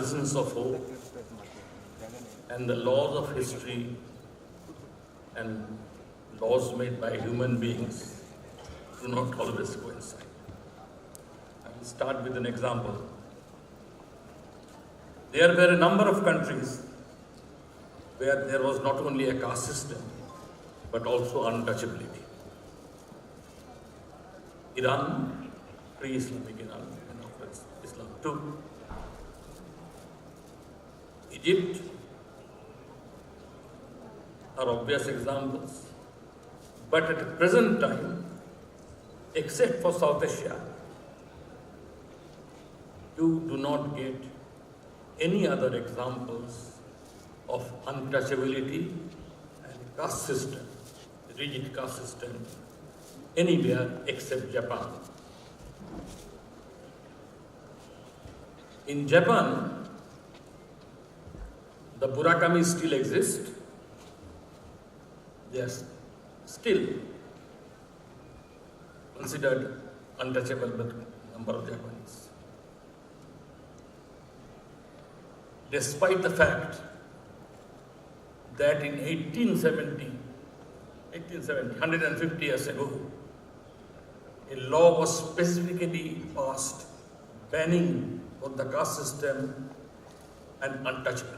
prisons of hope, and the laws of history and laws made by human beings do not always coincide. I will start with an example. There were a number of countries where there was not only a caste system, but also untouchability. Iran, pre-Islamic Iran, and after Islam too. Egypt are obvious examples. But at the present time, except for South Asia, you do not get any other examples of untouchability and caste system, rigid caste system, anywhere except Japan. In Japan, the Murakami still exist. They are still considered untouchable by a number of Japanese. Despite the fact that in 1870, 150 years ago, a law was specifically passed banning both the caste system and untouchability.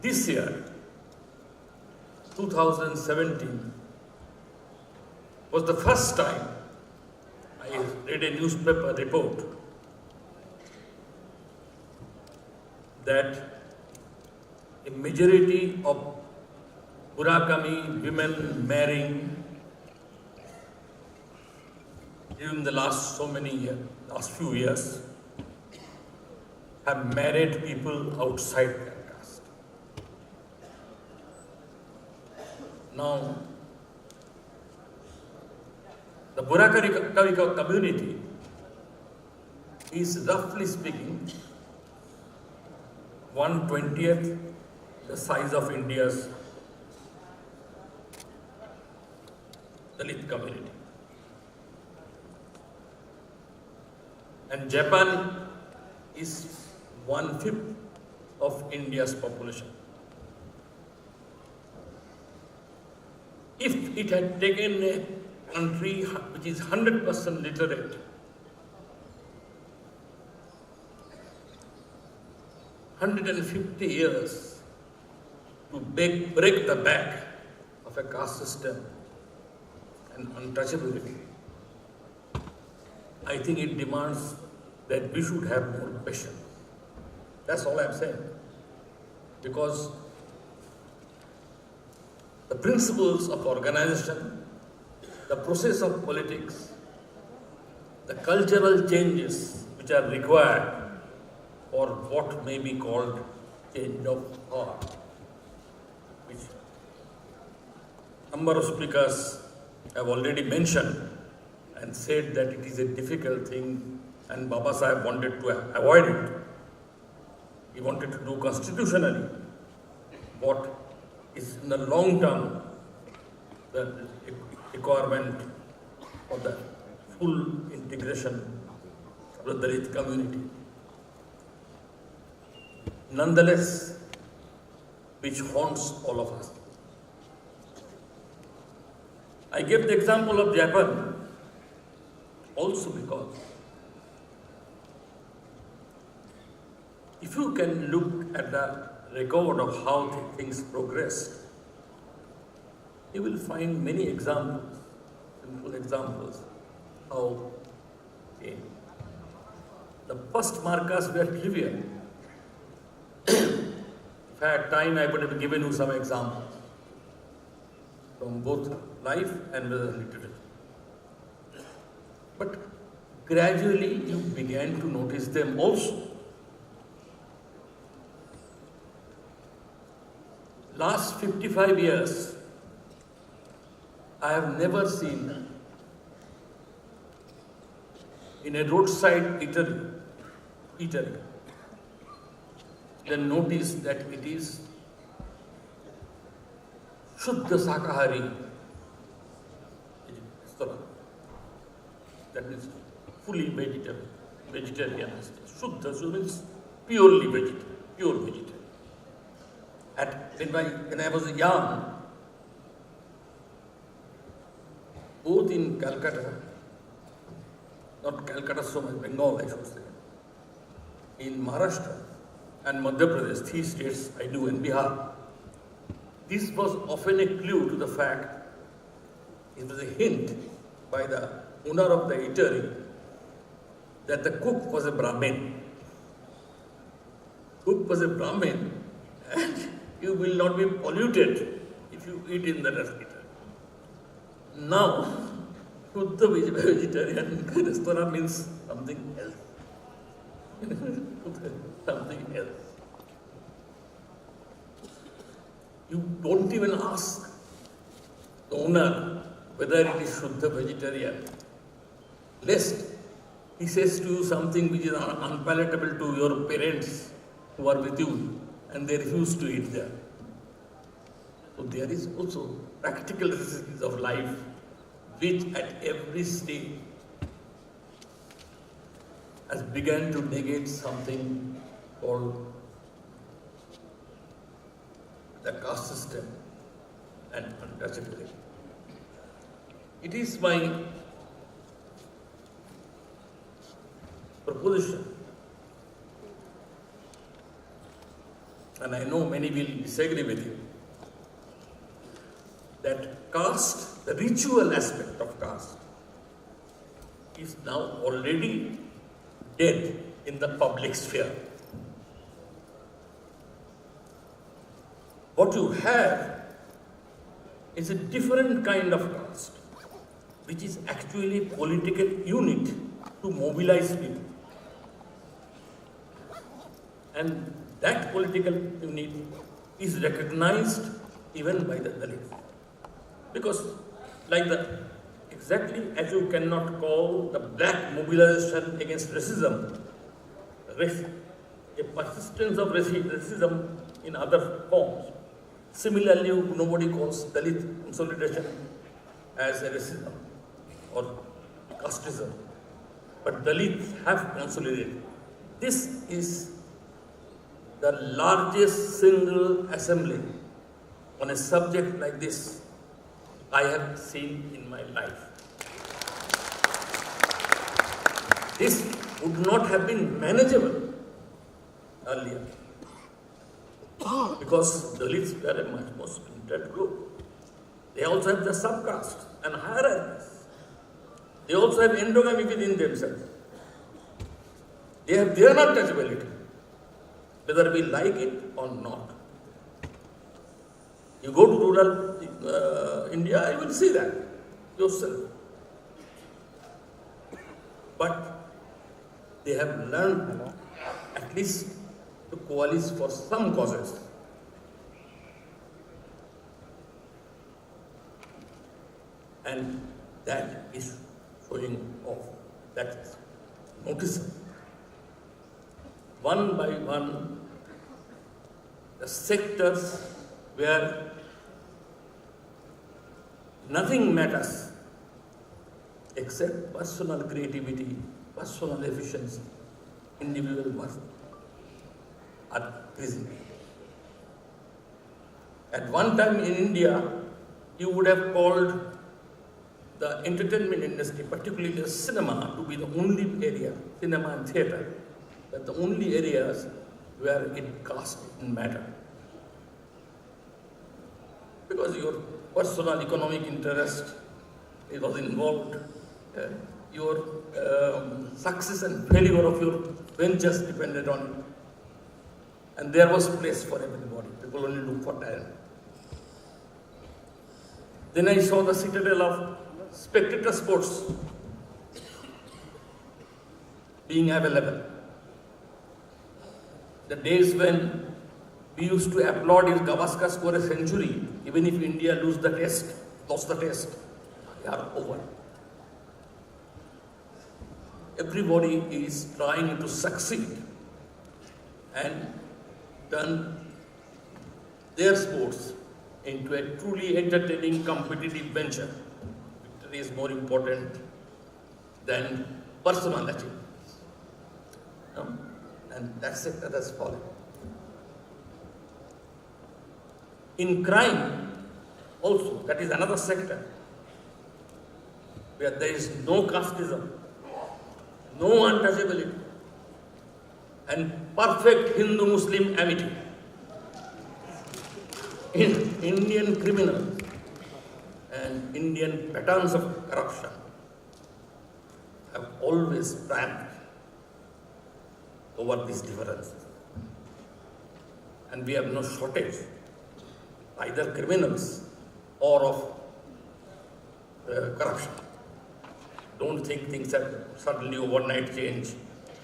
This year, 2017, was the first time I read a newspaper report that a majority of Murakami women marrying during the last few years have married people outside their caste. Now, the Murakami community is, roughly speaking, 1/20th the size of India's Dalit community. And Japan is 1/5 of India's population. If it had taken a country which is 100% literate, 150 years to break the back of a caste system and untouchability, I think it demands that we should have more patience. That's all I'm saying. Because the principles of organization, the process of politics, the cultural changes which are required for what may be called change of heart, which number of speakers have already mentioned and said that it is a difficult thing and Baba Sahib wanted to avoid it. He wanted to do constitutionally what is in the long term the requirement for the full integration of the Dalit community. Nonetheless, which haunts all of us. I gave the example of Japan also because if you can look at the record of how things progressed, you will find many examples, simple examples, how the first markers were trivial. If I had time, I would have given you some examples from both life and literature. But gradually you began to notice them also. Last 55 years, I have never seen in a roadside eatery, then notice that it is Shuddha Sakahari, that means fully vegetable, vegetarian. Shuddha means purely vegetarian, pure vegetarian. When I was young, both in Calcutta, not Calcutta so much, Bengal I should say, in Maharashtra and Madhya Pradesh, 3 states I knew, and Bihar, this was often a clue to the fact, it was a hint by the owner of the eatery that the cook was a Brahmin. Cook was a Brahmin, and you will not be polluted if you eat in the restaurant. Now, Shuddha vegetarian restaurant means something else. Something else. You don't even ask the owner whether it is Shuddha vegetarian, lest he says to you something which is unpalatable to your parents who are with you and they refuse to eat there. So there is also practical necessities of life which at every stage has begun to negate something called the caste system and untouchability. It is my proposition, and I know many will disagree with you, that caste, the ritual aspect of caste, is now already dead in the public sphere. What you have is a different kind of caste, which is actually a political unit to mobilize people. And that political unit is recognized even by the Dalits. Because exactly as you cannot call the black mobilization against racism, a persistence of racism in other forms, similarly nobody calls Dalit consolidation as a racism or casteism. But Dalits have consolidated. This is the largest single assembly on a subject like this I have seen in my life. This would not have been manageable earlier because Dalits were a much more splintered group. They also have the subcaste and hierarchies. They also have endogamy within themselves. They have their untouchability, whether we like it or not. You go to rural India, you will see that yourself. But they have learned at least to coalesce for some causes. And that is showing off. That is noticeable. One by one, the sectors where nothing matters except personal creativity, personal efficiency, individual worth are increasing. At one time in India, you would have called the entertainment industry, particularly the cinema, to be the only area, cinema and theatre, that the only areas where it caste didn't matter. Because your personal economic interest was involved, your success and failure of your ventures depended on it. And there was place for everybody. People only look for talent. Then I saw the citadel of spectator sports being available. The days when we used to applaud if Gavaskar score a century, even if India lost the test, they are over. Everybody is trying to succeed and turn their sports into a truly entertaining, competitive venture. Victory is more important than personal achievements. and that sector has fallen. In crime, also, that is another sector where there is no casteism, no untouchability, and perfect Hindu-Muslim amity. In Indian criminals and Indian patterns of corruption have always triumphed over these differences. And we have no shortage, either criminals or of corruption. Don't think things have suddenly overnight changed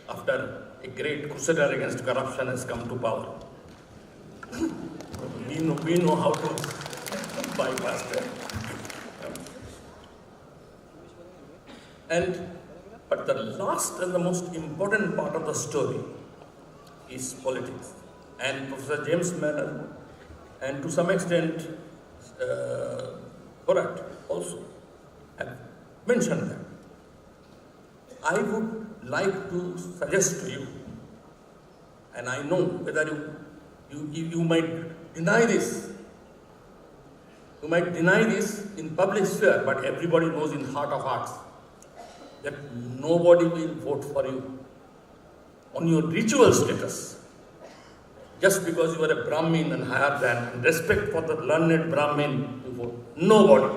after a great crusader against corruption has come to power. we know how to bypass that. But the last and the most important part of the story is politics. And Professor James Manner, and to some extent, Borat also have mentioned that. I would like to suggest to you, and I know whether you might deny this, in public sphere, but everybody knows in heart of hearts that nobody will vote for you on your ritual status just because you are a Brahmin and higher than, and respect for the learned Brahmin, you vote. Nobody.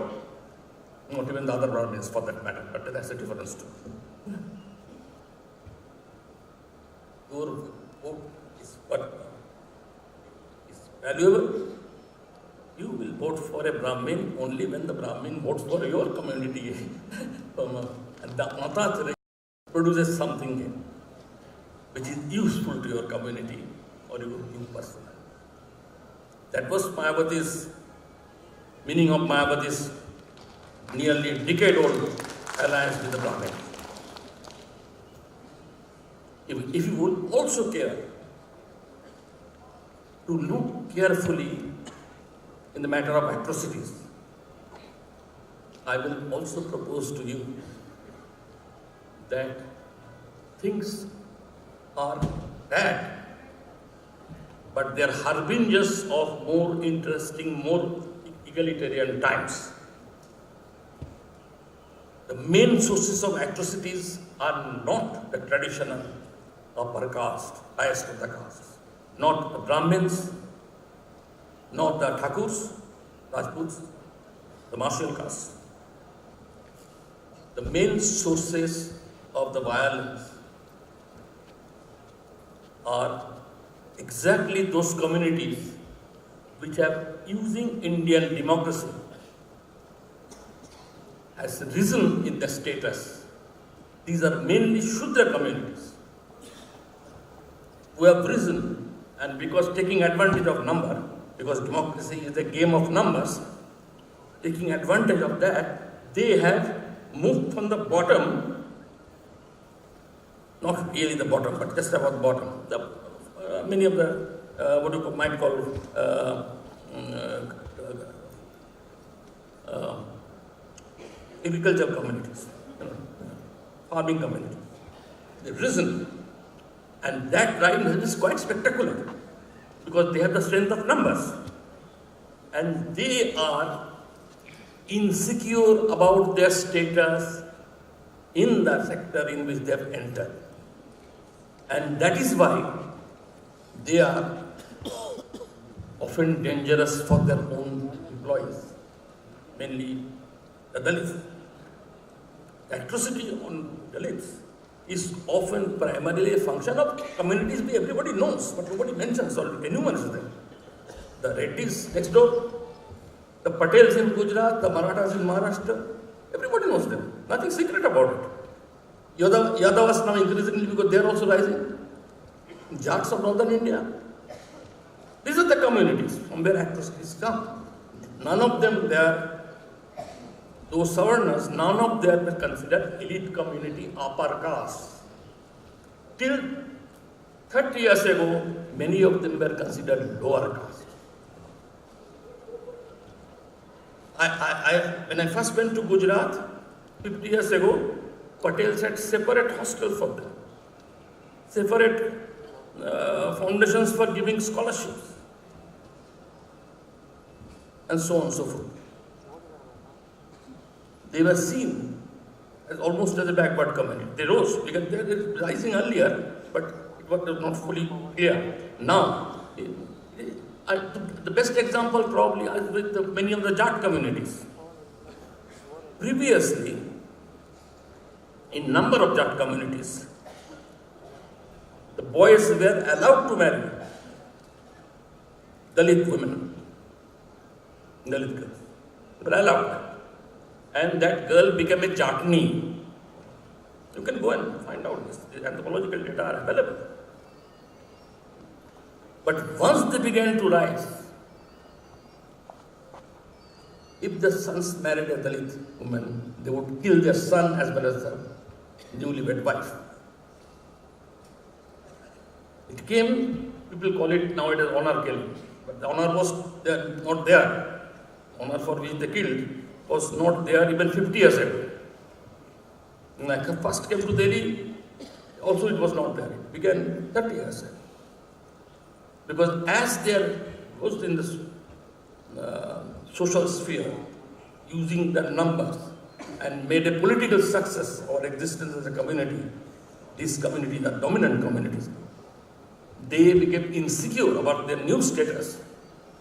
Not even the other Brahmins for that matter, but that's a different story. Your vote is what is valuable. You will vote for a Brahmin only when the Brahmin votes for your community. And the Mata produces something which is useful to your community or you personally. That was Mayawati's meaning of Mayawati's nearly decade-old alliance with the Brahmin. If you would also care to look carefully in the matter of atrocities, I will also propose to you that things are bad, but they are harbingers of more interesting, more egalitarian times. The main sources of atrocities are not the traditional upper caste, highest of the castes, not the Brahmins, not the Thakurs, Rajputs, the martial castes. The main sources of the violence are exactly those communities which have, using Indian democracy, has risen in their status. These are mainly Shudra communities who have risen, and because taking advantage of number, because democracy is a game of numbers, taking advantage of that, they have moved from the bottom, not really the bottom, but just about bottom. Many of the, what you might call, agricultural communities, farming communities. They've risen. And that rise is quite spectacular because they have the strength of numbers. And they are insecure about their status in the sector in which they have entered. And that is why they are often dangerous for their own employees, mainly the Dalits. The atrocity on Dalits is often primarily a function of communities everybody knows, but nobody mentions or enumerates them. The Reddys next door, the Patels in Gujarat, the Marathas in Maharashtra, everybody knows them. Nothing secret about it. Yadavas now increasingly because they are also rising. Jats of northern India. These are the communities from where atrocities come. None of them there, those Savarnas, none of them were considered elite community, upper caste. Till 30 years ago, many of them were considered lower caste. When I first went to Gujarat 50 years ago, Patels had separate hostels for them, separate foundations for giving scholarships, and so on and so forth. They were seen as almost as a backward community. They rose because they were rising earlier, but it was not fully clear. Now, the best example probably is with many of the Jat communities. Previously, in number of Jat communities, the boys were allowed to marry Dalit women, Dalit girls. They were allowed. And that girl became a Jatni. You can go and find out this. The anthropological data are available. But once they began to rise, if the sons married a Dalit woman, they would kill their son as well as their newly wed wife. It came, people call it nowadays honor killing, but the honor was not there. Honor for which they killed was not there even 50 years ago. When I first came to Delhi, also it was not there. It began 30 years ago. Because as they was in this social sphere, using their numbers and made a political success of our existence as a community, these communities are dominant communities. They became insecure about their new status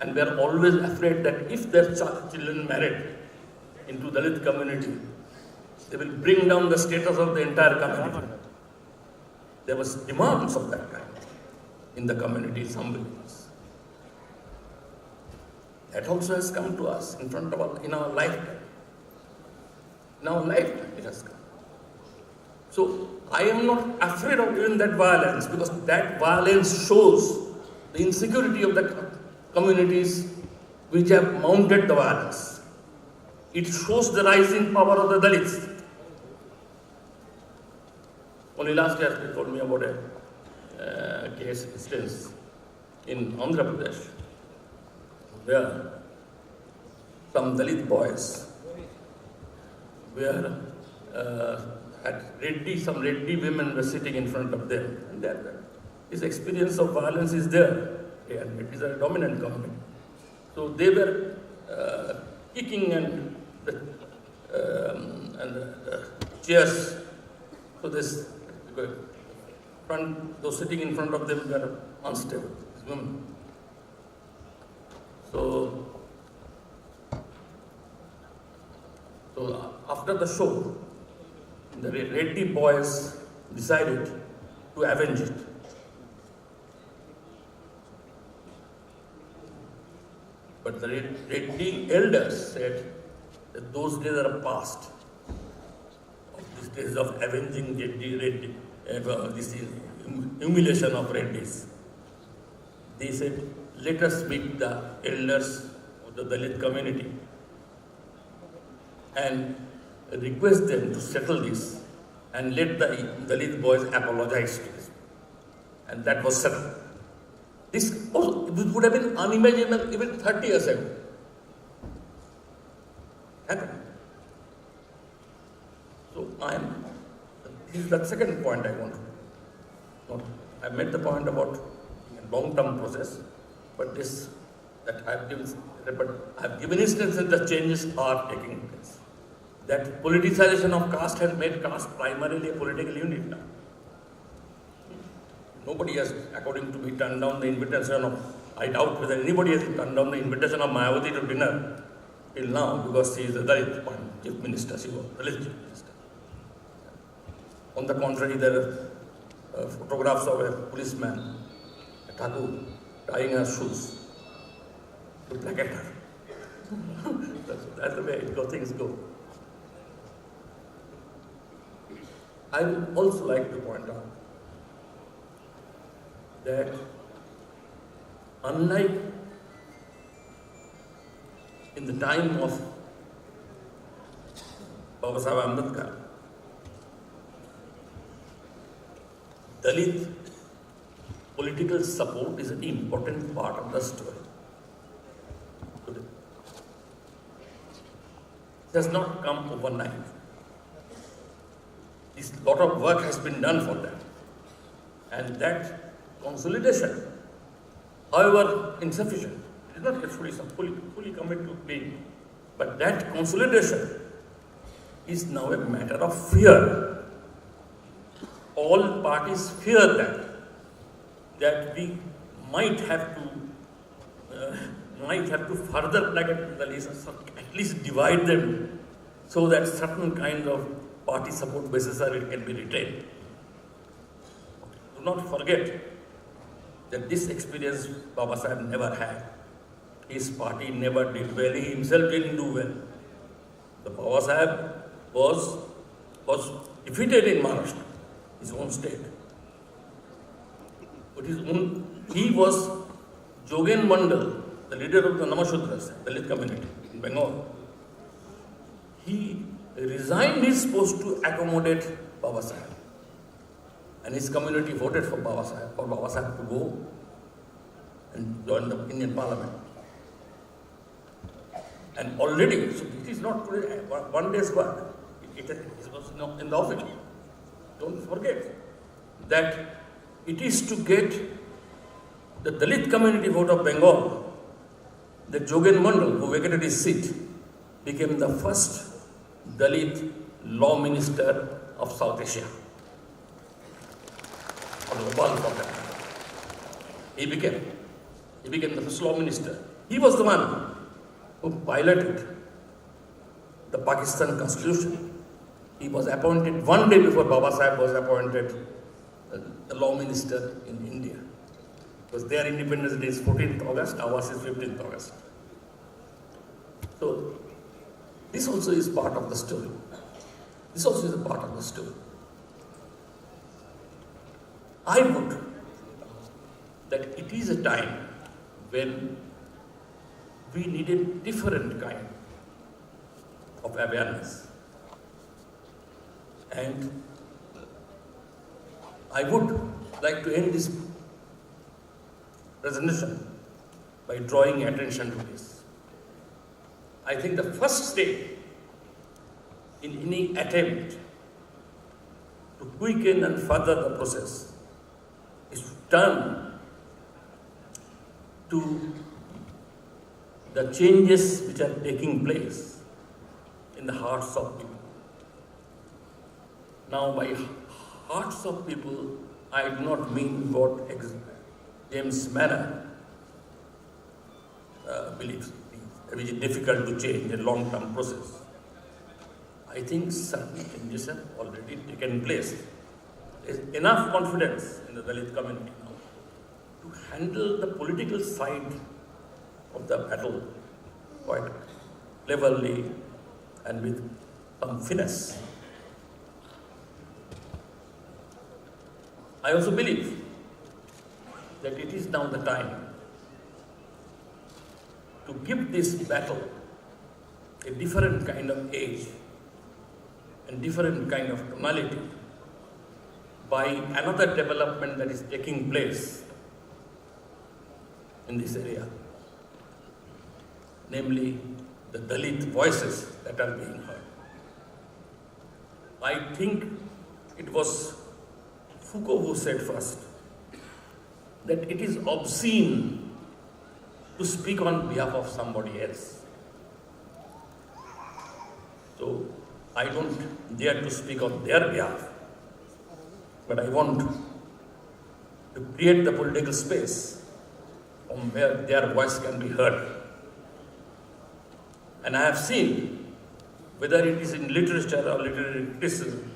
and were always afraid that if their children married into the Dalit community, they will bring down the status of the entire community. There was demands of that kind in the community, some beliefs. That also has come to us in front of us in our lifetime. In our lifetime it has come. So I am not afraid of doing that violence because that violence shows the insecurity of the communities which have mounted the violence. It shows the rising power of the Dalits. Only last year they told me about a case instance in Andhra Pradesh where some Dalit boys were some Reddy women were sitting in front of them, and this experience of violence is there. And it is a dominant community. So they were kicking and the chairs. So those sitting in front of them were unstable, these women. So after the show, the Reddy boys decided to avenge it. But the Reddy elders said that those days are past. Of these days of avenging Reddy, this humiliation of Reddys. They said, let us meet the elders of the Dalit community and request them to settle this and let the Dalit boys apologize to this. And that was settled. This would have been unimaginable even 30 years ago. Happened. So this is the second point I want to. I made the point about a long-term process, but I've given instances that changes are taking place. That politicization of caste has made caste primarily a political unit now. Nobody has, according to me, turned down the invitation of, I doubt whether anybody has turned down the invitation of Mayawati to dinner till now because she is a Dalit chief minister, she was a Dalit chief minister. On the contrary, there are photographs of a policeman, a Thakur, tying her shoes to placate her. That's the way things go. I would also like to point out that unlike in the time of Prof. Ambedkar, Dalit political support is an important part of the story today. It has not come overnight. A lot of work has been done for that. And that consolidation, however insufficient, it is not yet fully committed to being, but that consolidation is now a matter of fear. All parties fear that we might have to further bracket the leaders, at least divide them so that certain kind of party support basis can be retained. Do not forget that this experience Baba Sahib never had. His party never did well. He himself didn't do well. The Baba Sahib was defeated in Maharashtra, his own state. But he was Jogen Mandal, the leader of the Namashudras, the Dalit community in Bengal. He resigned his post to accommodate Baba Sahib. And his community voted for Baba Sahib to go and join the Indian Parliament. And already, so it is not today, one day's work. It was in the office. Don't forget that it is to get the Dalit community vote of Bengal that Jogen Mandal, who vacated his seat, became the first Dalit law minister of South Asia. Or the bulk of that. He became the first law minister. He was the one who piloted the Pakistan constitution. He was appointed one day before Baba Sahib was appointed the law minister in India. Because their Independence Day is 14th August, ours is 15th August. So, this also is part of the story. This also is a part of the story. I would that it is a time when we need a different kind of awareness. And I would like to end this presentation by drawing attention to this. I think the first step in any attempt to quicken and further the process is to turn to the changes which are taking place in the hearts of people. Now, by hearts of people, I do not mean what James Manner believes, which is difficult to change, a long-term process. I think certain changes have already taken place. There is enough confidence in the Dalit community now to handle the political side of the battle quite cleverly and with some finesse. I also believe that it is now the time to give this battle a different kind of age and different kind of tonality by another development that is taking place in this area, namely the Dalit voices that are being heard. I think it was Foucault who said first that it is obscene to speak on behalf of somebody else. So I don't dare to speak on their behalf, but I want to create the political space from where their voice can be heard. And I have seen, whether it is in literature or literary criticism,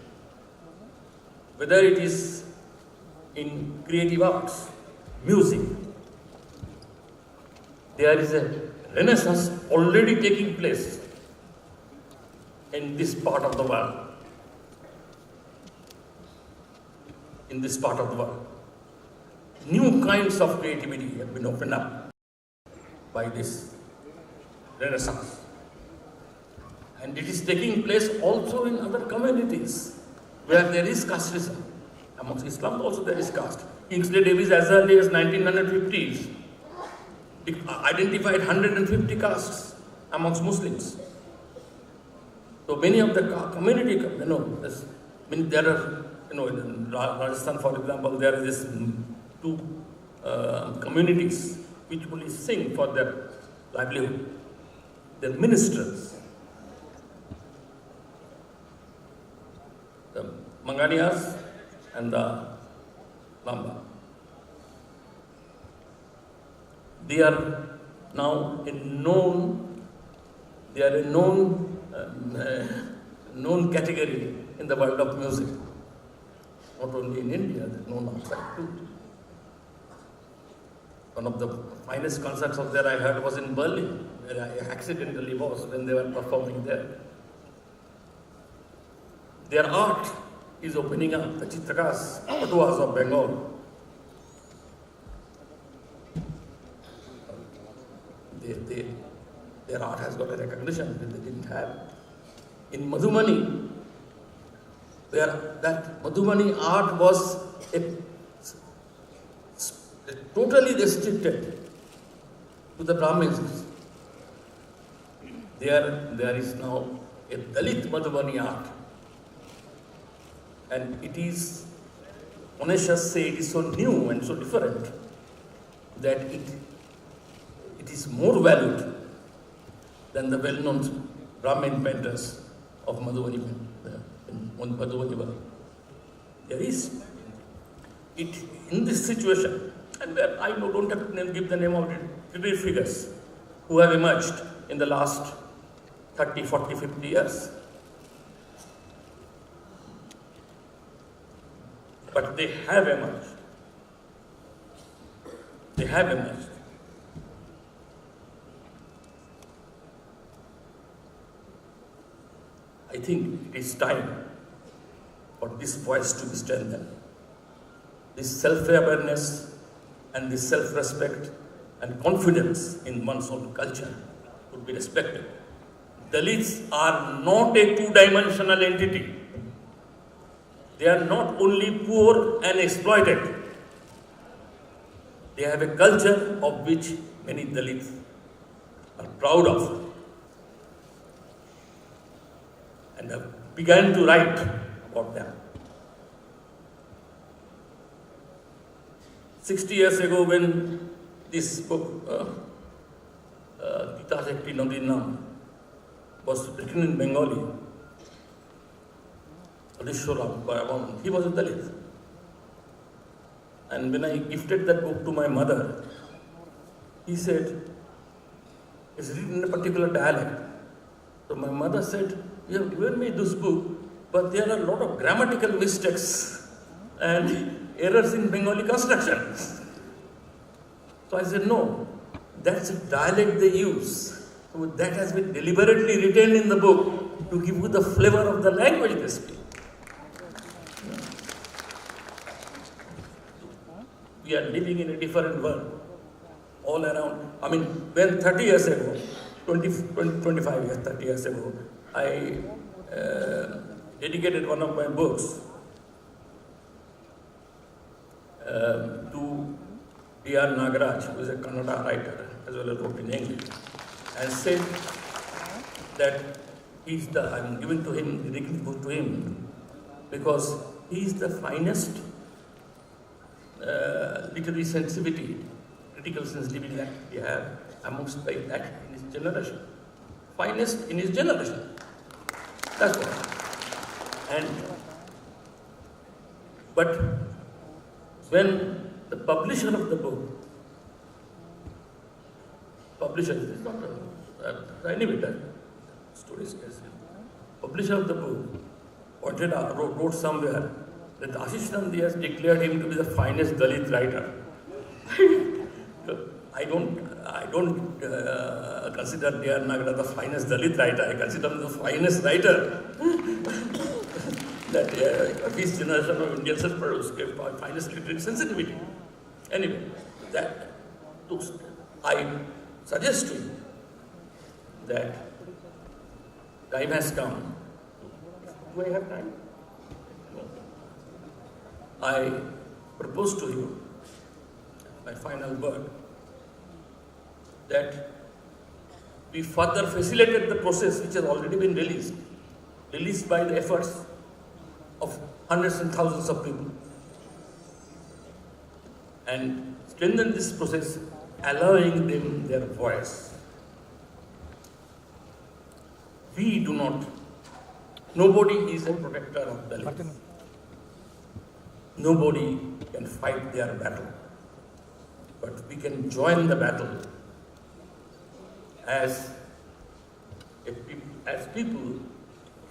whether it is in creative arts, music, there is a renaissance already taking place in this part of the world. In this part of the world. New kinds of creativity have been opened up by this renaissance. And it is taking place also in other communities where there is casteism. Amongst Islam also there is caste. Kingsley Davis as early as 1950s identified 150 castes amongst Muslims. So many of the community, there are, in Rajasthan, for example, there is this two communities which only sing for their livelihood. They're ministers. The Manganias and the Lamba. They are now a known category in the world of music. Not only in India, they're known outside too. One of the finest concerts of theirs I heard was in Berlin, where I accidentally was when they were performing there. Their art is opening up, the Chitrakas, Patuas of Bengal. Their art has got a recognition that they didn't have. In Madhubani, where that Madhubani art was totally restricted to the Brahmins, there is now a Dalit Madhubani art. And it is, Oneshas say it is so new and so different that it is more valued than the well-known Brahmin painters of Madhubani. There is, in this situation, and where I don't have to give the name of the figures who have emerged in the last 30, 40, 50 years. But they have emerged. They have emerged. I think it is time for this voice to be strengthened. This self-awareness and this self-respect and confidence in one's own culture would be respected. Dalits are not a two-dimensional entity. They are not only poor and exploited. They have a culture of which many Dalits are proud of and have begun to write about them. 60 years ago, when this book, Gita Shakti Nandinam, was written in Bengali, he was a Dalit. And when I gifted that book to my mother, he said, it's written in a particular dialect. So my mother said, you have given me this book, but there are a lot of grammatical mistakes and errors in Bengali construction. So I said, no, that's a dialect they use. So that has been deliberately written in the book to give you the flavor of the language they speak. We are living in a different world, all around. I mean, when 30 years ago, 25 years, 30 years ago, I dedicated one of my books to D.R. Nagaraj, who is a Kannada writer, as well as wrote in English, and said that I'm giving to him, dedicating the book to him, because he is the finest literary sensitivity, critical sensitivity that we have amongst that in his generation. Finest in his generation. That's what. But when the publisher of the book, is not anyway, stories, publisher of the book pointed out, wrote somewhere that Ashis Nandy has declared him to be the finest Dalit writer. I don't consider D.R. Nagara the finest Dalit writer. I consider him the finest writer that this generation of Indians has produced, finest literary sensitivity. Anyway, I suggest to you that time has come. Do I have time? I propose to you, my final word, that we further facilitated the process which has already been released by the efforts of hundreds and thousands of people, and strengthen this process, allowing them their voice. We do not, nobody is a protector of Dalits. Nobody can fight their battle. But we can join the battle as people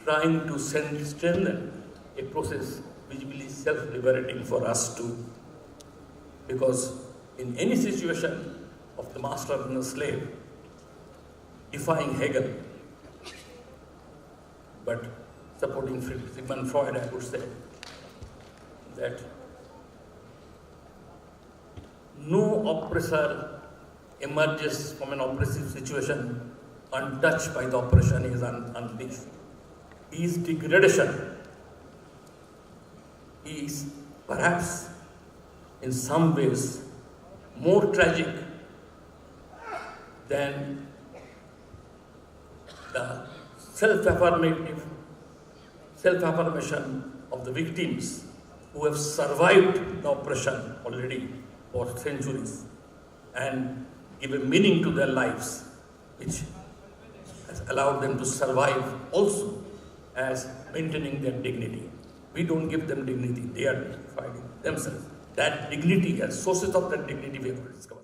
trying to strengthen a process which will be self-liberating for us too. Because in any situation of the master and the slave, defying Hegel, but supporting Sigmund Freud, I would say, that no oppressor emerges from an oppressive situation untouched by the oppression he is unleashed. His degradation is perhaps in some ways more tragic than the self-affirmation of the victims who have survived the oppression already for centuries and give a meaning to their lives, which has allowed them to survive also as maintaining their dignity. We don't give them dignity, they are fighting themselves. That dignity and sources of that dignity we have to discover.